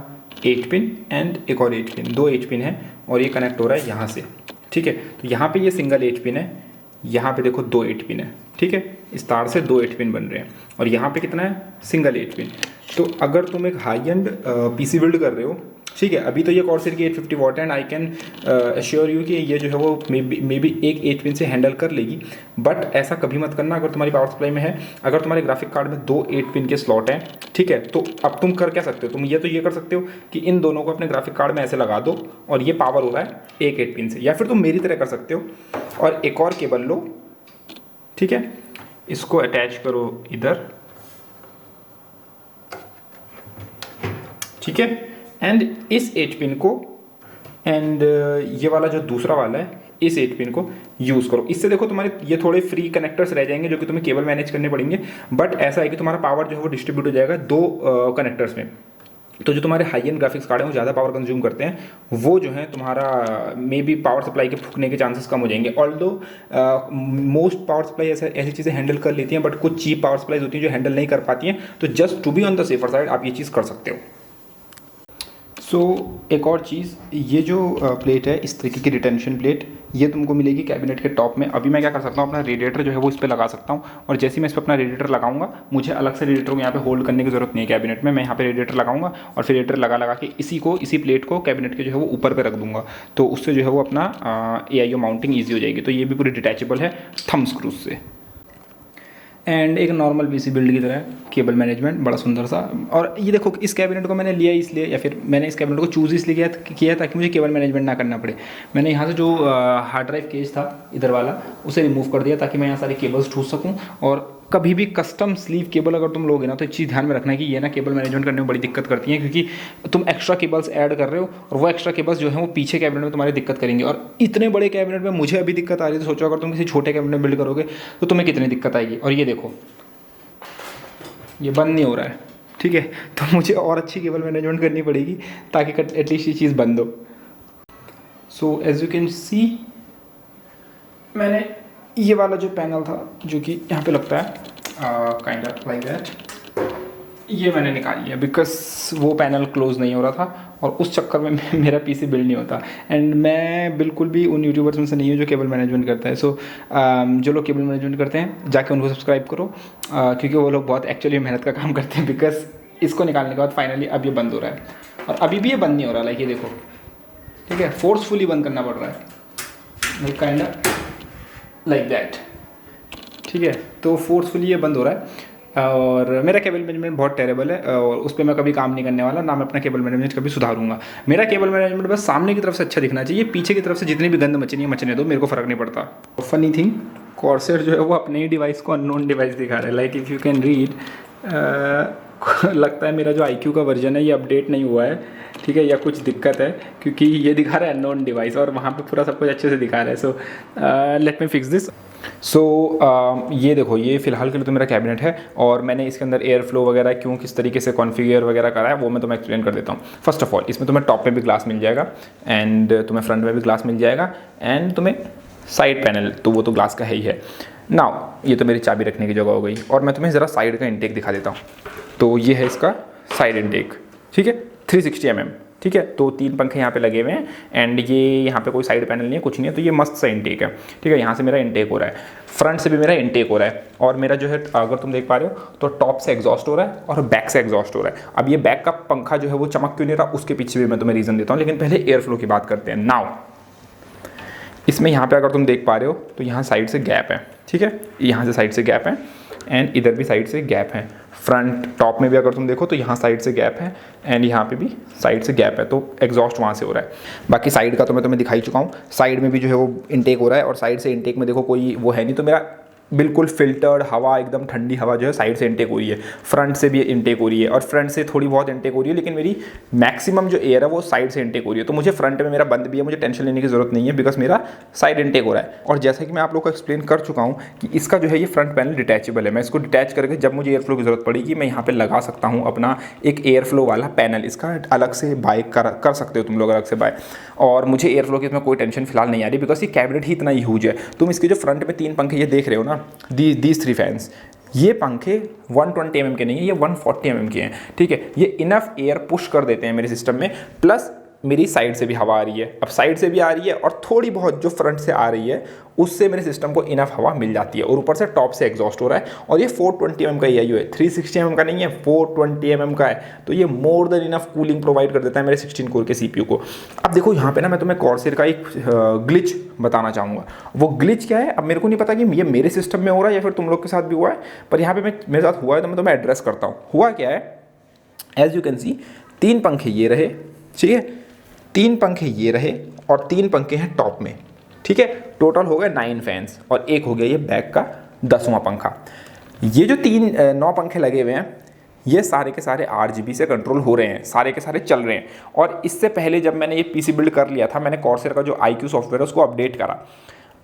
8 पिन एंड एक और 8 पिन, 2 8 पिन है, और ये कनेक्ट हो रहा है यहाँ से, ठीक है। तो यहाँ पे ये सिंगल 8 पिन है, यहाँ पे देखो 2 8 पिन है, ठीक है। इस तार से 2 8 पिन बन रहे हैं, और यहाँ पे कितना है, सिंगल 8 पिन। तो अगर तुम एक हाई एंड PC बिल्ड कर रहे हो, ठीक है, अभी तो ये कॉर्सेर की 850 वॉट है, and I can assure you कि ये जो है वो मे बी एक 8 पिन से हैंडल कर लेगी। बट ऐसा कभी मत करना अगर तुम्हारी पावर सप्लाई में है। अगर तुम्हारे ग्राफिक कार्ड में 2 8 पिन के स्लॉट हैं, ठीक है, तो अब तुम कर क्या सकते हो, तुम ये कर सकते हो कि इन दोनों को अपने ग्राफिक कार्ड में ऐसे लगा दो, और ये पावर हो रहा है एक 8 पिन से। या फिर तुम मेरी तरह कर सकते हो और एक और केबल लो, ठीक है, इसको अटैच करो इधर, ठीक है, एंड इस 8 पिन को एंड ये वाला जो दूसरा वाला है, इस 8 पिन को यूज़ करो। इससे देखो तुम्हारे ये थोड़े फ्री कनेक्टर्स रह जाएंगे जो कि तुम्हें केबल मैनेज करने पड़ेंगे, बट ऐसा है कि तुम्हारा पावर जो है वो डिस्ट्रीब्यूट हो जाएगा 2 कनेक्टर्स में। तो जो तुम्हारे हाई एंड ग्राफिक्स कार्ड हैं वो ज़्यादा पावर कंज्यूम करते हैं, वो जो है तुम्हारा मे बी पावर सप्लाई के फूकने के चांसेस कम हो जाएंगे। ऑल्दो मोस्ट पावर सप्लाई ऐसी चीज़ें हैंडल कर लेती हैं, बट कुछ चीप पावर सप्लाईज होती हैं जो हैंडल नहीं कर पाती हैं। तो just to be on the safer side आप ये चीज़ कर सकते हो। सो एक और चीज़, ये जो प्लेट है, इस तरीके की रिटेंशन प्लेट, ये तुमको मिलेगी कैबिनेट के टॉप में। अभी मैं क्या कर सकता हूँ, अपना रेडिएटर जो है वो इस पर लगा सकता हूँ, और जैसे ही मैं इस पर अपना रेडिएटर लगाऊंगा, मुझे अलग से रेडिएटर को यहाँ पे होल्ड करने की जरूरत नहीं है कैबिनेट में। मैं यहाँ पे रेडिएटर लगाऊंगा और फिर रेडिएटर लगा के इसी प्लेट को कैबिनेट के जो है वो ऊपर पे रख दूंगा। तो उससे जो है वो अपना AIO माउंटिंग ईजी हो जाएगी। तो ये भी पूरी डिटैचेबल है थंब स्क्रूज से। एंड एक नॉर्मल PC बिल्ड की तरह केबल मैनेजमेंट, बड़ा सुंदर सा। और ये देखो, इस कैबिनेट को मैंने लिया इसलिए, या फिर मैंने इस कैबिनेट को चूज़ इसलिए किया ताकि मुझे केबल मैनेजमेंट ना करना पड़े। मैंने यहाँ से जो हार्ड ड्राइव केस था इधर वाला, उसे रिमूव कर दिया ताकि मैं यहाँ सारे केबल्स ठूस सकूँ। और कभी भी कस्टम स्लीव केबल अगर तुम लोगे ना, तो एक चीज़ ध्यान में रखना है कि ये ना केबल मैनेजमेंट करने में बड़ी दिक्कत करती है, क्योंकि तुम एक्स्ट्रा केबल्स ऐड कर रहे हो, और वो एक्स्ट्रा केबल्स जो है वो पीछे कैबिनेट में तुम्हारी दिक्कत करेंगे। और इतने बड़े कैबिनेट में मुझे अभी दिक्कत आ रही है, तो सोचो अगर तुम किसी छोटे कैबिनेट में बिल्ड करोगे तो तुम्हें कितनी दिक्कत आएगी। और ये देखो, ये बंद नहीं हो रहा है, ठीक है। तो मुझे और अच्छी केबल मैनेजमेंट करनी पड़ेगी ताकि एटलीस्ट ये चीज़ बंद हो। So as you can see, मैंने ये वाला जो पैनल था जो कि यहाँ पे लगता है काइंड ऑफ लाइक दैट, ये मैंने निकाल लिया, बिकॉज वो पैनल क्लोज नहीं हो रहा था, और उस चक्कर में मेरा PC बिल्ड नहीं होता। एंड मैं बिल्कुल भी उन यूट्यूबर्स में से नहीं हूँ जो केबल मैनेजमेंट करता है। सो जो लोग केबल मैनेजमेंट करते हैं जाके उनको सब्सक्राइब करो, क्योंकि वो लोग बहुत एक्चुअली मेहनत का काम करते हैं। बिकॉज इसको निकालने के बाद फाइनली अब ये बंद हो रहा है, और अभी भी ये बंद नहीं हो रहा, लाइक ये देखो, ठीक है, फोर्सफुली बंद करना पड़ रहा है, काइंड ऑफ लाइक दैट, ठीक है। तो फोर्सफुली ये बंद हो रहा है। और मेरा केबल मैनेजमेंट बहुत टेरेबल है और उस पर मैं कभी काम नहीं करने वाला, ना मैं अपना केबल मैनेजमेंट कभी सुधारूंगा। मेरा केबल मैनेजमेंट बस सामने की तरफ से अच्छा दिखना चाहिए, पीछे की तरफ से जितनी भी गंद मचनी है मचने दो, मेरे को फ़र्क नहीं पड़ता। फनी थिंग, कॉर्सेर जो है वो अपने ही डिवाइस को अननोन डिवाइस दिखा रहा है। Like if you can read, लगता है मेरा जो IQ का वर्जन है ये अपडेट नहीं हुआ है, ठीक है, या कुछ दिक्कत है, क्योंकि ये दिखा रहा है अननोन डिवाइस और वहाँ पे पूरा सब कुछ अच्छे से दिखा रहा है। So let me fix this. So ये देखो, ये फिलहाल के लिए तो मेरा कैबिनेट है और मैंने इसके अंदर एयर फ्लो वगैरह क्यों किस तरीके से कॉन्फ़िगर वगैरह करा है वो मैं तुम्हें एक्सप्लेन कर देता हूँ। फर्स्ट ऑफ ऑल, इसमें तुम्हें टॉप में भी ग्लास मिल जाएगा एंड तुम्हें फ्रंट में भी ग्लास मिल जाएगा एंड तुम्हें साइड पैनल तो वो तो ग्लास का है ही है। नाउ ये तो मेरी चाबी रखने की जगह हो गई और मैं तुम्हें ज़रा साइड का इंटेक दिखा देता हूँ। तो ये है इसका साइड इंटेक, ठीक है, 360 mm, ठीक है। तो 3 पंखे यहाँ पे लगे हुए हैं एंड ये यहाँ पे कोई साइड पैनल नहीं है, कुछ नहीं है, तो ये मस्त सा इंटेक है, ठीक है। यहाँ से मेरा इंटेक हो रहा है, फ्रंट से भी मेरा इंटेक हो रहा है और मेरा जो है अगर तुम देख पा रहे हो तो टॉप से एग्जॉस्ट हो रहा है और बैक से एग्जॉस्ट हो रहा है। अब ये बैक का पंखा जो है वो चमक क्यों नहीं रहा, उसके पीछे भी मैं तुम्हें रीज़न देता हूँ, लेकिन पहले एयर फ्लो की बात करते हैं। नाउ इसमें यहाँ पे अगर तुम देख पा रहे हो तो यहाँ साइड से गैप है, ठीक है, यहाँ से साइड से गैप है एंड इधर भी साइड से गैप है। फ्रंट टॉप में भी अगर तुम देखो तो यहाँ साइड से गैप है एंड यहाँ पे भी साइड से गैप है, तो एग्जॉस्ट वहाँ से हो रहा है। बाकी साइड का तो मैं तुम्हें दिखाई चुका हूँ, साइड में भी जो है वो इंटेक हो रहा है और साइड से इंटेक में देखो कोई वो है नहीं, तो मेरा बिल्कुल फिल्टर्ड हवा, एकदम ठंडी हवा जो है साइड से इंटेक हो रही है, फ्रंट से भी इंटेक हो रही है और फ्रंट से थोड़ी बहुत इंटेक हो रही है, लेकिन मेरी मैक्सिमम जो एयर है वो साइड से इंटेक हो रही है। तो मुझे फ्रंट में मेरा बंद भी है, मुझे टेंशन लेने की जरूरत नहीं है बिकॉज मेरा साइड इंटेक हो रहा है। और जैसा कि मैं आप लोग को एक्सप्लेन कर चुका हूँ कि इसका जो है ये फ्रंट पैनल डिटैचेबल है, मैं इसको डिटैच करके जब मुझे एयर फ्लो की जरूरत पड़ेगी मैं यहाँ पर लगा सकता हूँ अपना एक एयर फ्लो वाला पैनल, इसका अलग से बाय कर सकते हो तुम लोग अलग से बाय। और मुझे एयर फ्लो की इसमें कोई टेंशन फिलहाल नहीं आ रही बिकॉज ये कैबिनेट ही इतना ह्यूज है। तुम इसके जो फ्रंट में 3 पंखे ये देख रहे हो ना, दीज 3 फैंस, ये पंखे 120 mm के नहीं है, ये 140 mm के हैं, ठीक है। ये इनफ एयर पुश कर देते हैं मेरे सिस्टम में, प्लस मेरी साइड से भी हवा आ रही है। अब साइड से भी आ रही है और थोड़ी बहुत जो फ्रंट से आ रही है उससे मेरे सिस्टम को इनफ हवा मिल जाती है और ऊपर से टॉप से एग्जॉस्ट हो रहा है। और ये 420 mm का EIO है, 360 mm का नहीं है, 420 mm का है, तो ये more than enough cooling provide कर देता है मेरे 16 कोर के CPU को। अब देखो यहाँ पे ना मैं तुम्हें कॉर्सेर का एक ग्लिच बताना चाहूँगा। वो ग्लिच क्या है, अब मेरे को नहीं पता कि ये मेरे सिस्टम में हो रहा है या फिर तुम लोग के साथ भी हुआ है, पर यहाँ पे मेरे साथ हुआ है तो मैं तुम्हें एड्रेस करता हूँ। हुआ क्या है, एज यू कैन सी 3 पंखे ये रहे, ठीक है, 3 पंखे ये रहे और 3 पंखे हैं टॉप में, ठीक है। टोटल हो गए 9 फैंस और एक हो गया ये बैक का 10वां पंखा। ये जो 9 पंखे लगे हुए हैं ये सारे के सारे RGB से कंट्रोल हो रहे हैं, सारे के सारे चल रहे हैं। और इससे पहले जब मैंने ये PC बिल्ड कर लिया था, मैंने कॉर्सेर का जो IQ सॉफ्टवेयर है उसको अपडेट करा।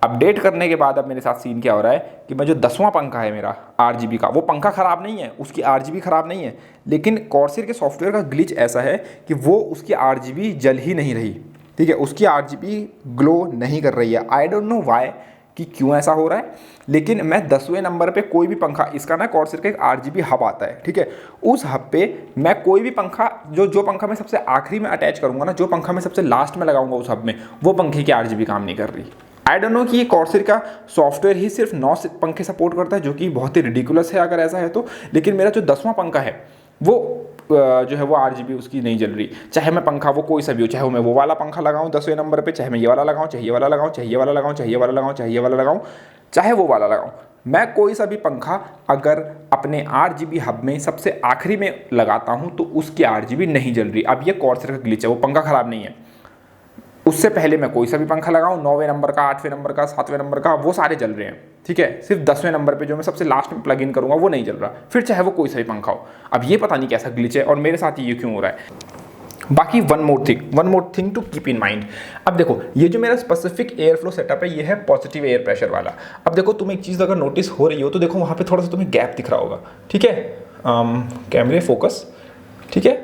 अपडेट करने के बाद अब मेरे साथ सीन क्या हो रहा है कि मैं जो 10वां पंखा है मेरा RGB का, वो पंखा ख़राब नहीं है, उसकी RGB ख़राब नहीं है, लेकिन कॉर्सेर के सॉफ्टवेयर का ग्लिच ऐसा है कि वो उसकी RGB जल ही नहीं रही, ठीक है, उसकी RGB ग्लो नहीं कर रही है। आई डोंट नो वाई कि क्यों ऐसा हो रहा है, लेकिन मैं 10वें नंबर पे कोई भी पंखा, इसका ना कॉर्सेर का एक RGB हब आता है, ठीक है, उस हब पे मैं कोई भी पंखा जो पंखा मैं सबसे आखिरी में अटैच करूँगा ना, जो पंखा मैं सबसे लास्ट में लगाऊंगा उस हब में, वो पंखे की RGB काम नहीं कर रही। आई डोंट नो कि ये कॉर्सेर का सॉफ्टवेयर ही सिर्फ 9 पंखे सपोर्ट करता है, जो कि बहुत ही रिडिकुलस है अगर ऐसा है तो। लेकिन मेरा जो 10वां पंखा है वो जो है वो RGB उसकी नहीं जल रही, चाहे मैं पंखा वो कोई सा भी हो, चाहे मैं वो वाला पंखा लगाऊं 10वें नंबर पे, चाहे मैं ये वाला लगाऊं, चाहे ये वाला लगाऊं, चाहे ये वाला लगाऊं, चाहे ये वाला लगाऊं, चाहे ये वाला लगाऊं, चाहे वो वाला लगाऊं, मैं कोई सा भी पंखा अगर अपने RGB हब में सबसे आखिरी में लगाता हूं तो उसकी RGB नहीं जल रही। अब ये कॉर्सेर का ग्लिच है, वो पंखा खराब नहीं है। उससे पहले मैं कोई सा भी पंखा लगाऊं, 9वें नंबर का, 8वें नंबर का, 7वें नंबर का, वो सारे जल रहे हैं, ठीक है। सिर्फ 10वें नंबर पे जो मैं सबसे लास्ट में प्लग इन करूंगा वो नहीं जल रहा, फिर चाहे वो कोई सा भी पंखा हो। अब ये पता नहीं कैसा ग्लिच है और मेरे साथ ये क्यों हो रहा है। बाकी one more thing to keep in mind. अब देखो ये जो मेरा स्पेसिफिक एयर फ्लो सेटअप है ये है पॉजिटिव एयर प्रेशर वाला। अब देखो तुम एक चीज़ अगर नोटिस हो रही हो तो देखो वहाँ पे थोड़ा सा तुम्हें गैप दिख रहा होगा, ठीक है, कैमरे फोकस, ठीक है,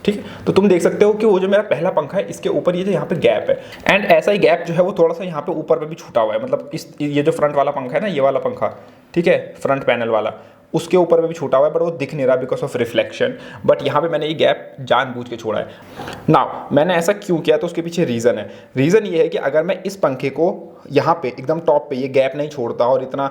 ठीक है। तो तुम देख सकते हो कि वो जो मेरा पहला पंखा है इसके ऊपर ये जो यहाँ पे गैप है, एंड ऐसा ही गैप जो है वो थोड़ा सा यहाँ पे ऊपर पे भी छूटा हुआ है, मतलब ये जो फ्रंट वाला पंखा है ना, ये वाला पंखा, ठीक है, फ्रंट पैनल वाला, उसके ऊपर में भी छूटा हुआ है, बट वो दिख नहीं रहा बिकॉज ऑफ रिफ्लेक्शन। बट यहाँ पे मैंने ये गैप जानबूझ के छोड़ा है। नाउ मैंने ऐसा क्यों किया तो उसके पीछे रीज़न है। रीज़न ये है कि अगर मैं इस पंखे को यहाँ पे एकदम टॉप पे ये गैप नहीं छोड़ता और इतना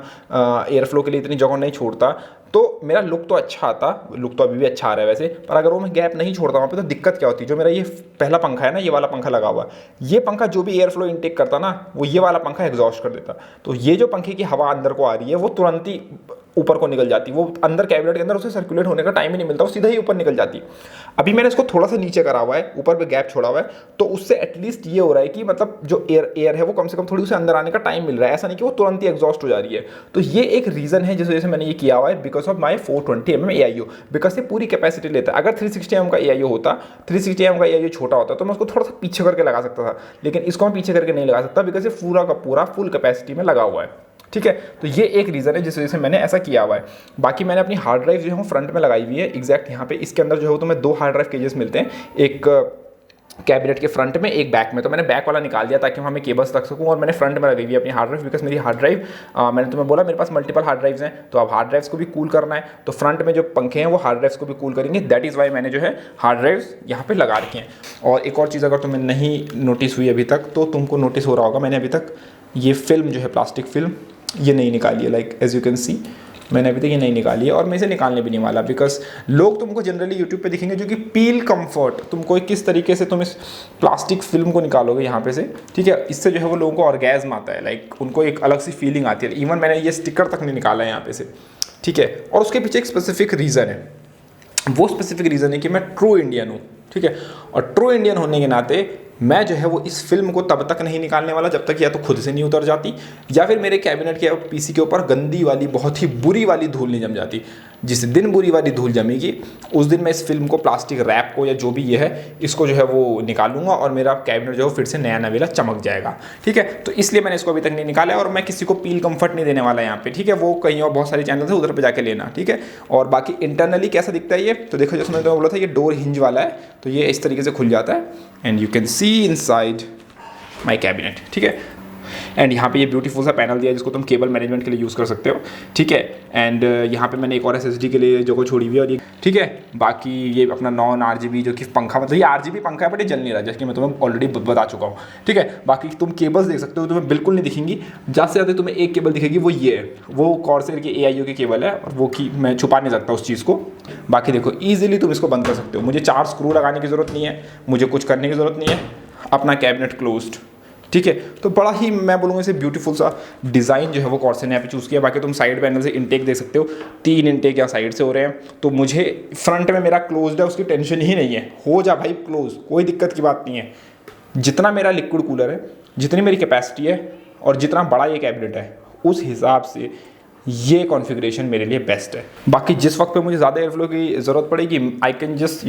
एयर फ्लो के लिए इतनी जगह नहीं छोड़ता तो मेरा लुक तो अच्छा आता, लुक तो अभी भी अच्छा आ रहा है वैसे, पर अगर वो मैं गैप नहीं छोड़ता वहाँ पे तो दिक्कत क्या होती है, जो मेरा ये पहला पंखा है ना, ये वाला पंखा लगा हुआ है, ये पंखा जो भी एयर फ्लो इनटेक करता ना, वो ये वाला पंखा एग्जॉस्ट कर देता। तो ये जो पंखे की हवा अंदर को आ रही है वो तुरंत ही ऊपर को निकल जाती, वो अंदर कैबिनेट के अंदर उसे सर्कुलेट होने का टाइम ही नहीं मिलता, वो सीधा ही ऊपर निकल जाती। अभी मैंने इसको थोड़ा सा नीचे करा हुआ है, ऊपर पे गैप छोड़ा हुआ है, तो उससे एटलीस्ट ये हो रहा है कि मतलब जो एयर है वो कम से कम थोड़ी उसे अंदर आने का टाइम मिल रहा है, ऐसा नहीं कि वो तुरंत ही एग्जॉस्ट हो जा रही है। तो ये एक रीजन है जिस वजह से मैंने ये किया हुआ है, because of my 420mm AIO, because ये पूरी कैपेसिटी लेता है। अगर 360mm का AIO होता, 360mm का AIO छोटा होता तो मैं उसको थोड़ा सा पीछे करके लगा सकता था, लेकिन इसको मैं पीछे करके नहीं लगा सकता बिकॉज ये पूरा का पूरा फुल कैपेसिटी में लगा हुआ है। ठीक है, तो ये एक रीज़न है जिस वजह से मैंने ऐसा किया हुआ है। बाकी मैंने अपनी हार्ड ड्राइव जो है फ्रंट में लगाई हुई है एग्जैक्ट यहाँ पे, इसके अंदर जो है तुम्हें 2 हार्ड ड्राइव केजेस मिलते हैं, एक कैबिनेट के फ्रंट में, एक बैक में। तो मैंने बैक वाला निकाल दिया ताकि वहाँ मैं केबल्स रख सकूँ, और मैंने फ्रंट में लगी हुई अपनी हार्ड ड्राइव, बिकॉज मेरी हार्ड ड्राइव मैंने तुम्हें बोला मेरे पास मल्टीपल हार्ड ड्राइव्स हैं, तो अब हार्ड ड्राइव्स को भी कूल करना है, तो फ्रंट में जो पंखे हैं वो हार्ड ड्राइव्स को भी कूल करेंगे। दैट इज़ वाई मैंने जो है हार्ड ड्राइव्स यहाँ पे लगा रखी हैं। और एक और चीज़ अगर तुम्हें नहीं नोटिस हुई अभी तक तो तुमको नोटिस हो रहा होगा, मैंने अभी तक ये फिल्म जो है प्लास्टिक फिल्म ये नहीं निकाली है, like as you can see मैंने अभी तक ये नहीं निकाली है, और मैं इसे निकालने भी नहीं वाला, बिकॉज लोग तुमको जनरली यूट्यूब पे दिखेंगे जो कि पील कंफर्ट, तुमको किस तरीके से तुम इस प्लास्टिक फिल्म को निकालोगे यहाँ पे से, ठीक है, इससे जो है वो लोगों को ऑर्गेज्म आता है, लाइक उनको एक अलग सी फीलिंग आती है। इवन मैंने ये स्टिकर तक नहीं निकाला है यहाँ पे से, ठीक है, और उसके पीछे एक स्पेसिफिक रीज़न है। वो स्पेसिफिक रीज़न है कि मैं ट्रू इंडियन हूँ, ठीक है, और ट्रू इंडियन होने के नाते मैं जो है वो इस फिल्म को तब तक नहीं निकालने वाला जब तक या तो खुद से नहीं उतर जाती, या फिर मेरे कैबिनेट के पीसी के ऊपर गंदी वाली बहुत ही बुरी वाली धूल नहीं जम जाती। जिस दिन बुरी वाली धूल जमेगी उस दिन मैं इस फिल्म को, प्लास्टिक रैप को, या जो भी ये है इसको जो है वो निकालूंगा, और मेरा कैबिनेट जो है फिर से नया नवेला चमक जाएगा। ठीक है, तो इसलिए मैंने इसको अभी तक नहीं निकाला है, और मैं किसी को पील कंफर्ट नहीं देने वाला यहाँ पे। ठीक है, वो कहीं और बहुत सारे चैनल है उधर पे जाके लेना। ठीक है, और बाकी इंटरनली कैसा दिखता है ये, तो देखो जैसे मैंने तुम्हें बोला था ये डोर हिंज वाला है, तो ये इस तरीके से खुल जाता है and you can C inside my cabinet. ठीक है, एंड यहाँ पे ये ब्यूटीफुल सा पैनल दिया है जिसको तुम केबल मैनेजमेंट के लिए यूज़ कर सकते हो। ठीक है, एंड यहाँ पे मैंने एक और SSD के लिए जगह छोड़ी हुई है, और ये ठीक है, बाकी ये अपना नॉन RGB जो कि पंखा, मतलब ये RGB पंखा है बट ये जल नहीं रहा, जैसे कि मैं तुम्हें ऑलरेडी बता चुका हूँ। ठीक है, बाकी तुम केबल्स देख सकते हो, तुम्हें बिल्कुल नहीं दिखेंगी, ज़्यादा से ज़्यादा तुम्हें एक केबल दिखेगी, वो ये है, वो कॉर्सेर की AIO की केबल है, और वो की मैं छुपा नहीं सकता उस चीज़ को। बाकी देखो ईजिली तुम इसको बंद कर सकते हो, मुझे 4 स्क्रू लगाने की ज़रूरत नहीं है, मुझे कुछ करने की ज़रूरत नहीं है, अपना कैबिनेट क्लोज्ड। ठीक है, तो बड़ा ही मैं बोलूँगा इसे ब्यूटीफुल सा डिज़ाइन जो है वो कॉर्सेर ने यहाँ पे चूज़ किया। बाकी तुम साइड पैनल से इनटेक देख सकते हो, 3 इनटेक यहाँ साइड से हो रहे हैं, तो मुझे फ्रंट में मेरा क्लोज्ड है उसकी टेंशन ही नहीं है, हो जा भाई क्लोज, कोई दिक्कत की बात नहीं है। जितना मेरा लिक्विड कूलर है, जितनी मेरी कैपेसिटी है, और जितना बड़ा ये कैबिनेट है, उस हिसाब से ये कॉन्फ़िगरेशन मेरे लिए बेस्ट है। बाकी जिस वक्त पे मुझे ज़्यादा एयरफ्लो की ज़रूरत पड़ेगी, आई कैन जस्ट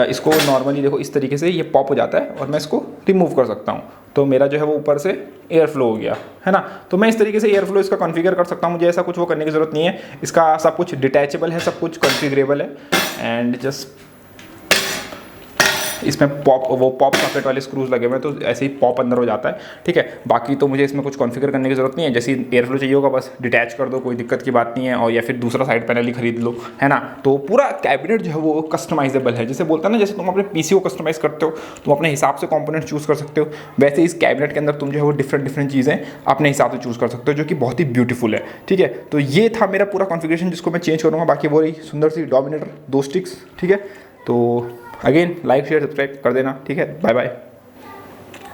इसको नॉर्मली देखो इस तरीके से ये पॉप हो जाता है, और मैं इसको रिमूव कर सकता हूँ, तो मेरा जो है वो ऊपर से एयर फ्लो हो गया है ना। तो मैं इस तरीके से एयर फ्लो इसका कॉन्फ़िगर कर सकता हूँ, मुझे ऐसा कुछ वो करने की ज़रूरत नहीं है। इसका सब कुछ डिटैचेबल है, सब कुछ कॉन्फ़िगरेबल है, एंड जस्ट इसमें पॉप सॉकेट वाले स्क्रूज लगे हुए हैं, तो ऐसे ही पॉप अंदर हो जाता है। ठीक है, बाकी तो मुझे इसमें कुछ कॉन्फ़िगर करने की ज़रूरत नहीं है, जैसे एयर फ्लो चाहिए होगा बस डिटैच कर दो, कोई दिक्कत की बात नहीं है, और या फिर दूसरा साइड पैनल ही खरीद लो, है ना। तो पूरा कैबिनेट जो है वो कस्टमाइजेबल है, जैसे बोलता है ना, जैसे तुम अपने पीसी को कस्टमाइज़ करते हो, तुम अपने हिसाब से कॉम्पोनेंट चूज़ कर सकते हो, वैसे इस कैबिनेट के अंदर तुम जो है वो डिफरेंट चीज़ें अपने हिसाब से चूज़ कर सकते हो, जो कि बहुत ही ब्यूटीफुल है। ठीक है, तो ये था मेरा पूरा कॉन्फ़िगरेशन जिसको मैं चेंज करूँगा। बाकी वो रही सुंदर सी डोमिनेटर 2 स्टिक्स। ठीक है, तो अगेन लाइक शेयर सब्सक्राइब कर देना। ठीक है, बाय बाय।